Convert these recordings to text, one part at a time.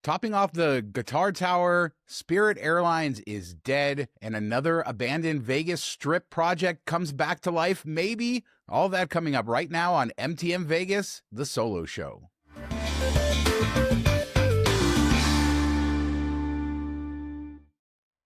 Topping off the guitar tower, Spirit Airlines is dead, and another abandoned Vegas Strip project comes back to life, maybe. All that coming up right now on MTM Vegas, the solo show.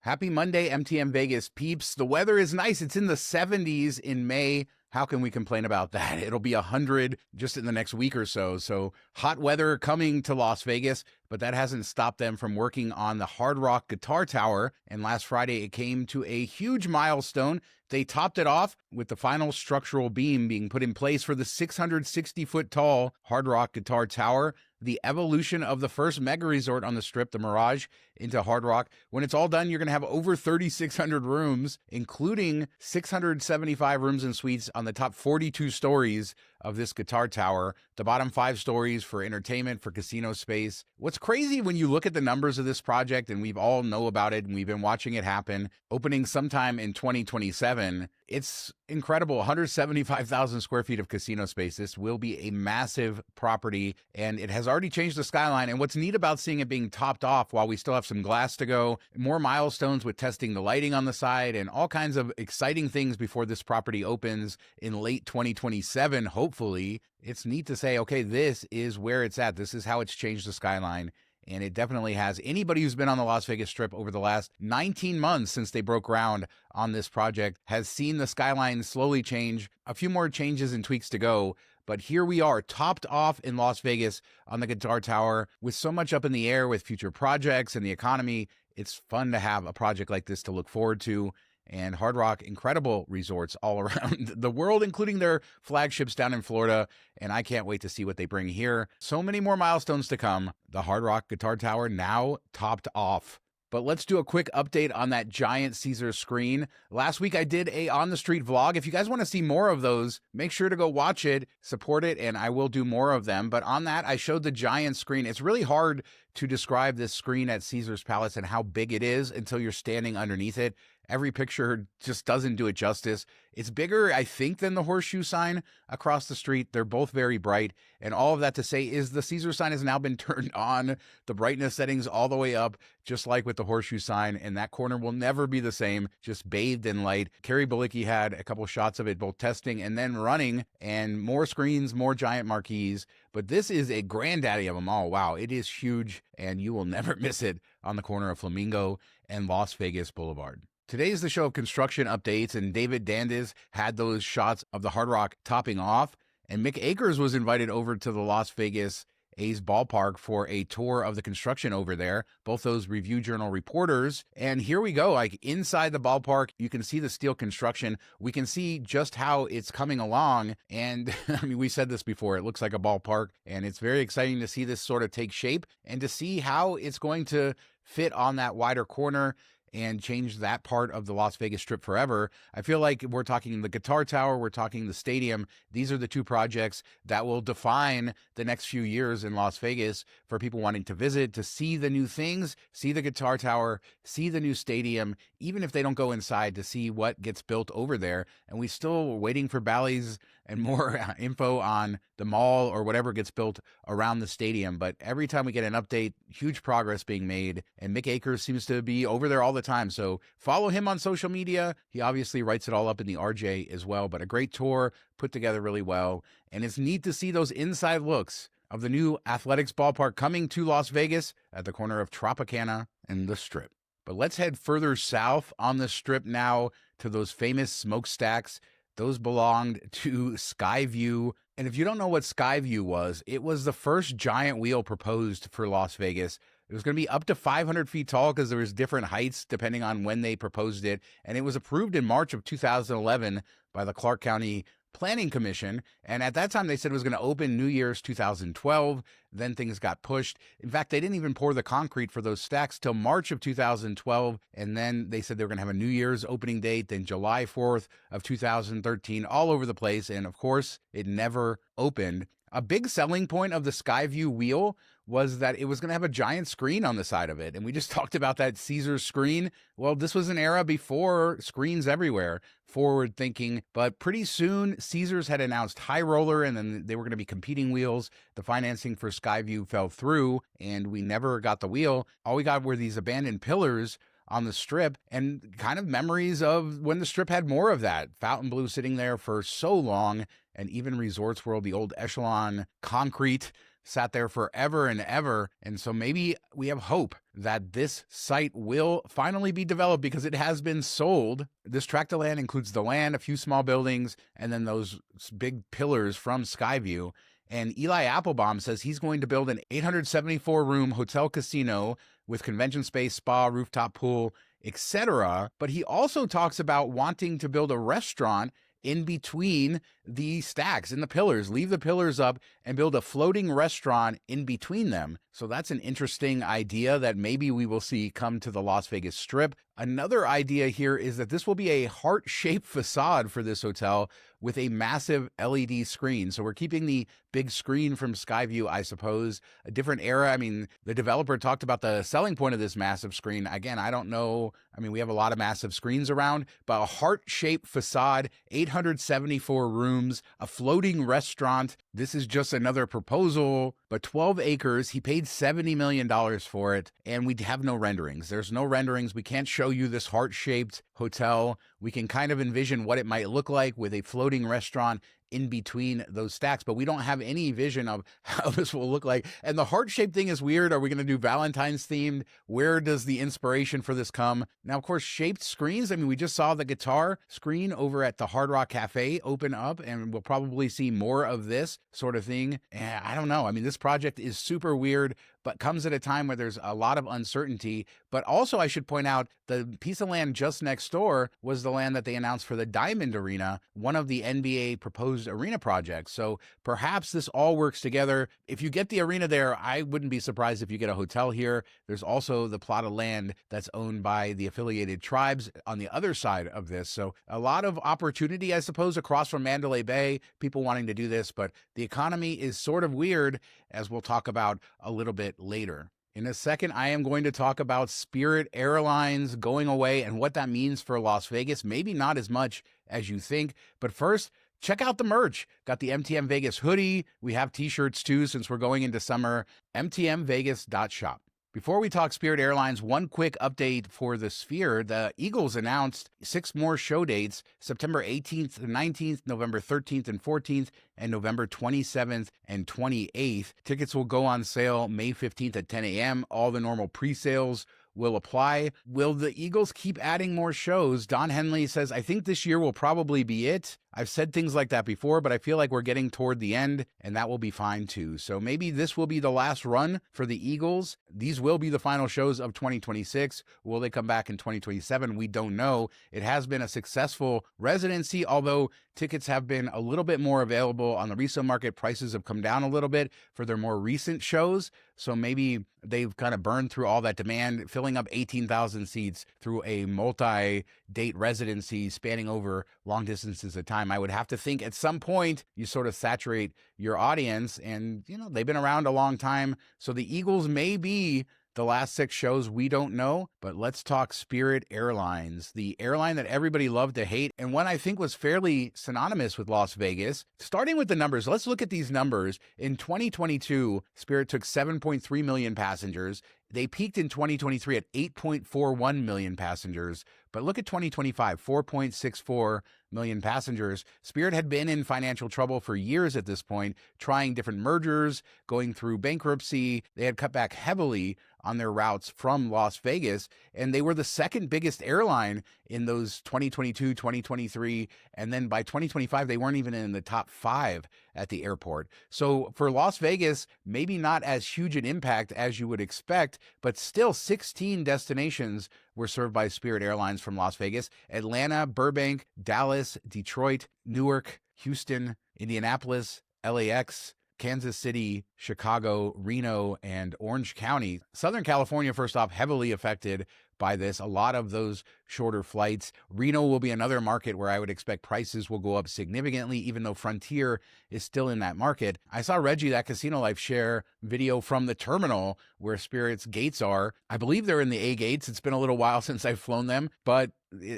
Happy Monday, MTM Vegas peeps. The weather is nice. It's in the 70s in May. How can we complain about that? It'll be 100 just in the next week or so. So hot weather coming to Las Vegas, but that hasn't stopped them from working on the Hard Rock Guitar Tower. And last Friday, it came to a huge milestone. They topped it off with the final structural beam being put in place for the 660-foot tall Hard Rock Guitar Tower, the evolution of the first mega resort on the Strip, the Mirage, into Hard Rock. When it's all done, you're going to have over 3,600 rooms, including 675 rooms and suites on the top 42 stories of this guitar tower, the bottom 5 stories for entertainment, for casino space. What's crazy when you look at the numbers of this project, and we've all know about it, and we've been watching it happen, opening sometime in 2027, it's incredible. 175,000 square feet of casino space. This will be a massive property, and it has already changed the skyline. And what's neat about seeing it being topped off while we still have some glass to go, more milestones with testing the lighting on the side, and all kinds of exciting things before this property opens in late 2027, hopefully. It's neat to say, okay, this is where it's at. This is how it's changed the skyline. And it definitely has. Anybody who's been on the Las Vegas Strip over the last 19 months since they broke ground on this project has seen the skyline slowly change. A few more changes and tweaks to go. But here we are, topped off in Las Vegas on the Guitar Tower with so much up in the air with future projects and the economy. It's fun to have a project like this to look forward to. And Hard Rock, incredible resorts all around the world, including their flagships down in Florida. And I can't wait to see what they bring here. So many more milestones to come. The Hard Rock Guitar Tower now topped off. But let's do a quick update on that giant Caesar screen. Last week I did a on the street vlog. If you guys want to see more of those, make sure to go watch it, support it, and I will do more of them. But on that, I showed the giant screen. It's really hard to describe this screen at Caesar's Palace and how big it is until you're standing underneath it. Every picture just doesn't do it justice. It's bigger, I think, than the horseshoe sign across the street. They're both very bright. And all of that to say is the Caesar sign has now been turned on. The brightness settings all the way up, just like with the horseshoe sign. And that corner will never be the same, just bathed in light. Kerry Balicki had a couple shots of it, both testing and then running. And more screens, more giant marquees. But this is a granddaddy of them all. Wow, it is huge. And you will never miss it on the corner of Flamingo and Las Vegas Boulevard. Today is the show of construction updates, and David Dandiz had those shots of the Hard Rock topping off, and Mick Akers was invited over to the Las Vegas A's ballpark for a tour of the construction over there, both those Review Journal reporters. And here we go, like inside the ballpark, you can see the steel construction. We can see just how it's coming along. And I mean, we said this before, it looks like a ballpark, and it's very exciting to see this sort of take shape and to see how it's going to fit on that wider corner and change that part of the Las Vegas Strip forever. I feel like we're talking the Guitar Tower, we're talking the stadium. These are the two projects that will define the next few years in Las Vegas for people wanting to visit, to see the new things, see the Guitar Tower, see the new stadium, even if they don't go inside, to see what gets built over there. And we still waiting for Bally's and more info on the mall or whatever gets built around the stadium. But every time we get an update, huge progress being made. And Mick Akers seems to be over there all the time. So follow him on social media. He obviously writes it all up in the RJ as well. But a great tour put together really well. And it's neat to see those inside looks of the new athletics ballpark coming to Las Vegas at the corner of Tropicana and the Strip. But let's head further south on the Strip now to those famous smokestacks. Those belonged to SkyVue. And if you don't know what SkyVue was, it was the first giant wheel proposed for Las Vegas. It was going to be up to 500 feet tall because there was different heights depending on when they proposed it. And it was approved in March of 2011 by the Clark County Planning Commission. And at that time, they said it was going to open New Year's 2012. Then things got pushed. In fact, they didn't even pour the concrete for those stacks till March of 2012. And then they said they were going to have a New Year's opening date, then July 4th of 2013, all over the place. And of course, it never opened. A big selling point of the SkyVue wheel was that it was going to have a giant screen on the side of it. And we just talked about that Caesars screen. Well, this was an era before screens everywhere, forward thinking, but pretty soon Caesars had announced high roller and then they were going to be competing wheels. The financing for SkyVue fell through and we never got the wheel. All we got were these abandoned pillars on the Strip, and kind of memories of when the Strip had more of that. Fontainebleau sitting there for so long, and even Resorts World, the old Echelon concrete, sat there forever and ever. And so maybe we have hope that this site will finally be developed because it has been sold. This tract of land includes the land, a few small buildings, and then those big pillars from SkyVue. And Eli Applebaum says he's going to build an 874-room hotel casino with convention space, spa, rooftop pool, etc. But he also talks about wanting to build a restaurant in between the stacks in the pillars, leave the pillars up and build a floating restaurant in between them. So that's an interesting idea that maybe we will see come to the Las Vegas Strip. Another idea here is that this will be a heart-shaped facade for this hotel with a massive LED screen. So we're keeping the big screen from SkyVue, I suppose. A different era. I mean, the developer talked about the selling point of this massive screen. Again, I don't know. I mean, we have a lot of massive screens around, but a heart-shaped facade, 874 rooms, a floating restaurant. This is just another proposal, but 12 acres. He paid $70 million for it, and we have no renderings. There's no renderings. We can't show you this heart-shaped hotel. We can kind of envision what it might look like with a floating restaurant in between those stacks, but we don't have any vision of how this will look like. And the heart-shaped thing is weird. Are we going to do Valentine's themed? Where does the inspiration for this come? Now, of course, shaped screens. I mean, we just saw the guitar screen over at the Hard Rock Cafe open up, and we'll probably see more of this sort of thing. And I don't know. I mean, this project is super weird, but comes at a time where there's a lot of uncertainty. But also, I should point out, the piece of land just next door was the land that they announced for the Diamond Arena, one of the NBA proposed arena projects. So perhaps this all works together. If you get the arena there, I wouldn't be surprised if you get a hotel here. There's also the plot of land that's owned by the affiliated tribes on the other side of this. So a lot of opportunity, I suppose, across from Mandalay Bay, people wanting to do this, but the economy is sort of weird, as we'll talk about a little bit later. In a second, I am going to talk about Spirit Airlines going away and what that means for Las Vegas. Maybe not as much as you think, but first, check out the merch. Got the MTM Vegas hoodie. We have t-shirts too, since we're going into summer. mtmvegas.shop. Before we talk Spirit Airlines, one quick update for the Sphere. The Eagles announced 6 more show dates, September 18th and 19th, November 13th and 14th, and November 27th and 28th. Tickets will go on sale May 15th at 10 a.m. All the normal pre-sales will apply. Will the Eagles keep adding more shows? Don Henley says, I think this year will probably be it. I've said things like that before, but I feel like we're getting toward the end, and that will be fine too. So maybe this will be the last run for the Eagles. These will be the final shows of 2026. Will they come back in 2027? We don't know. It has been a successful residency, although tickets have been a little bit more available on the resale market. Prices have come down a little bit for their more recent shows. So maybe they've kind of burned through all that demand, filling up 18,000 seats through a multi-date residency spanning over long distances of time. I would have to think at some point you sort of saturate your audience, and they've been around a long time. So the Eagles may be the last 6 shows, we don't know. But let's talk Spirit Airlines, the airline that everybody loved to hate, and one I think was fairly synonymous with Las Vegas. Starting with the numbers, let's look at these numbers. In 2022, Spirit took 7.3 million passengers. They peaked in 2023 at 8.41 million passengers. But look at 2025, 4.64 million passengers. Spirit had been in financial trouble for years at this point, trying different mergers, going through bankruptcy. They had cut back heavily on their routes from Las Vegas, and they were the second biggest airline in those 2022, 2023, and then by 2025, they weren't even in the top 5 at the airport. So for Las Vegas, maybe not as huge an impact as you would expect, but still 16 destinations were served by Spirit Airlines from Las Vegas: Atlanta, Burbank, Dallas, Detroit, Newark, Houston, Indianapolis, LAX, Kansas City, Chicago, Reno, and Orange County. Southern California, first off, heavily affected by this. A lot of those shorter flights. Reno will be another market where I would expect prices will go up significantly, even though Frontier is still in that market. I saw Reggie, that Casino Life, share video from the terminal where Spirit's gates are. I believe they're in the A gates. It's been a little while since I've flown them, but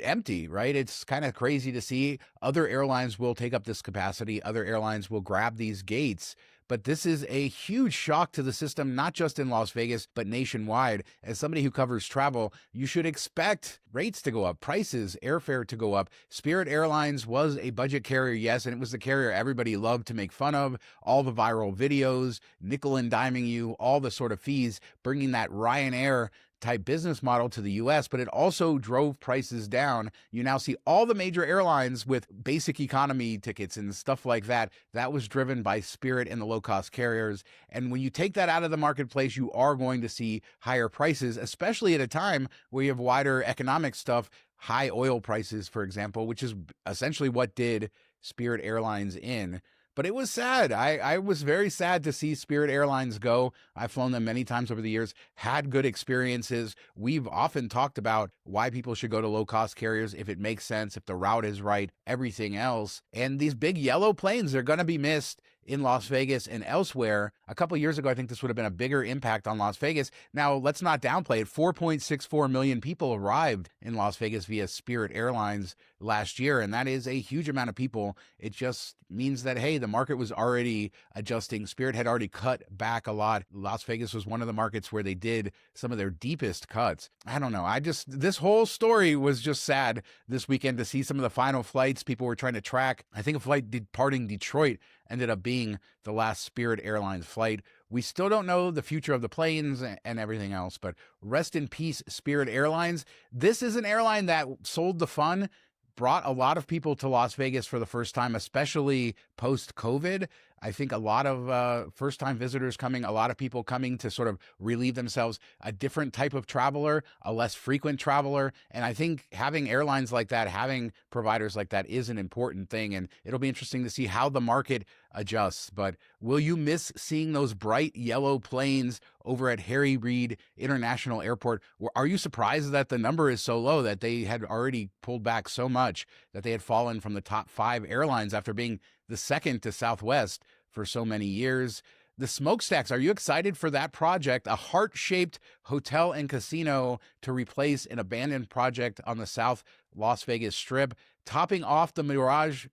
empty, right? It's kind of crazy to see. Other airlines will take up this capacity. Other airlines will grab these gates. But this is a huge shock to the system, not just in Las Vegas, but nationwide. As somebody who covers travel, you should expect rates to go up, prices, airfare to go up. Spirit Airlines was a budget carrier, yes, and it was the carrier everybody loved to make fun of. All the viral videos, nickel and diming you, all the sort of fees, bringing that Ryanair type business model to the US, but it also drove prices down. You now see all the major airlines with basic economy tickets and stuff like that. That was driven by Spirit and the low-cost carriers. And when you take that out of the marketplace, you are going to see higher prices, especially at a time where you have wider economic stuff, high oil prices, for example, which is essentially what did Spirit Airlines in. But it was sad. I was very sad to see Spirit Airlines go. I've flown them many times over the years, had good experiences. We've often talked about why people should go to low-cost carriers if it makes sense, if the route is right, everything else. And these big yellow planes are going to be missed in Las Vegas and elsewhere. A couple of years ago, I think this would have been a bigger impact on Las Vegas. Now, let's not downplay it. 4.64 million people arrived in Las Vegas via Spirit Airlines last year, and that is a huge amount of people. It just means that, hey, the market was already adjusting. Spirit had already cut back a lot. Las Vegas was one of the markets where they did some of their deepest cuts. I don't know. This whole story was just sad this weekend to see some of the final flights people were trying to track. I think a flight departing Detroit ended up being the last Spirit Airlines flight. We still don't know the future of the planes and everything else, but rest in peace, Spirit Airlines. This is an airline that sold the fun, brought a lot of people to Las Vegas for the first time, especially post-COVID. I think a lot of first-time visitors coming, a lot of people coming to sort of relieve themselves, a different type of traveler, a less frequent traveler. And I think having airlines like that, having providers like that is an important thing. And it'll be interesting to see how the market adjusts. But will you miss seeing those bright yellow planes over at Harry Reid International Airport? Are you surprised that the number is so low, that they had already pulled back so much, that they had fallen from the top 5 airlines after being the second to Southwest for so many years? The smokestacks, are you excited for that project? A heart-shaped hotel and casino to replace an abandoned project on the South Las Vegas Strip, topping off the Mirage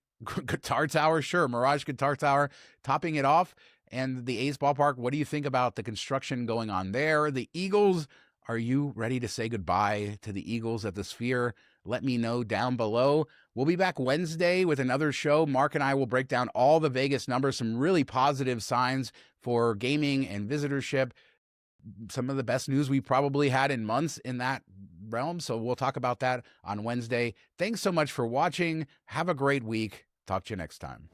Guitar Tower. Sure, Mirage Guitar Tower, topping it off. And the A's ballpark, what do you think about the construction going on there? The Eagles, are you ready to say goodbye to the Eagles at the Sphere? Let me know down below. We'll be back Wednesday with another show. Mark and I will break down all the Vegas numbers, some really positive signs for gaming and visitorship, some of the best news we probably had in months in that realm. So we'll talk about that on Wednesday. Thanks so much for watching. Have a great week. Talk to you next time.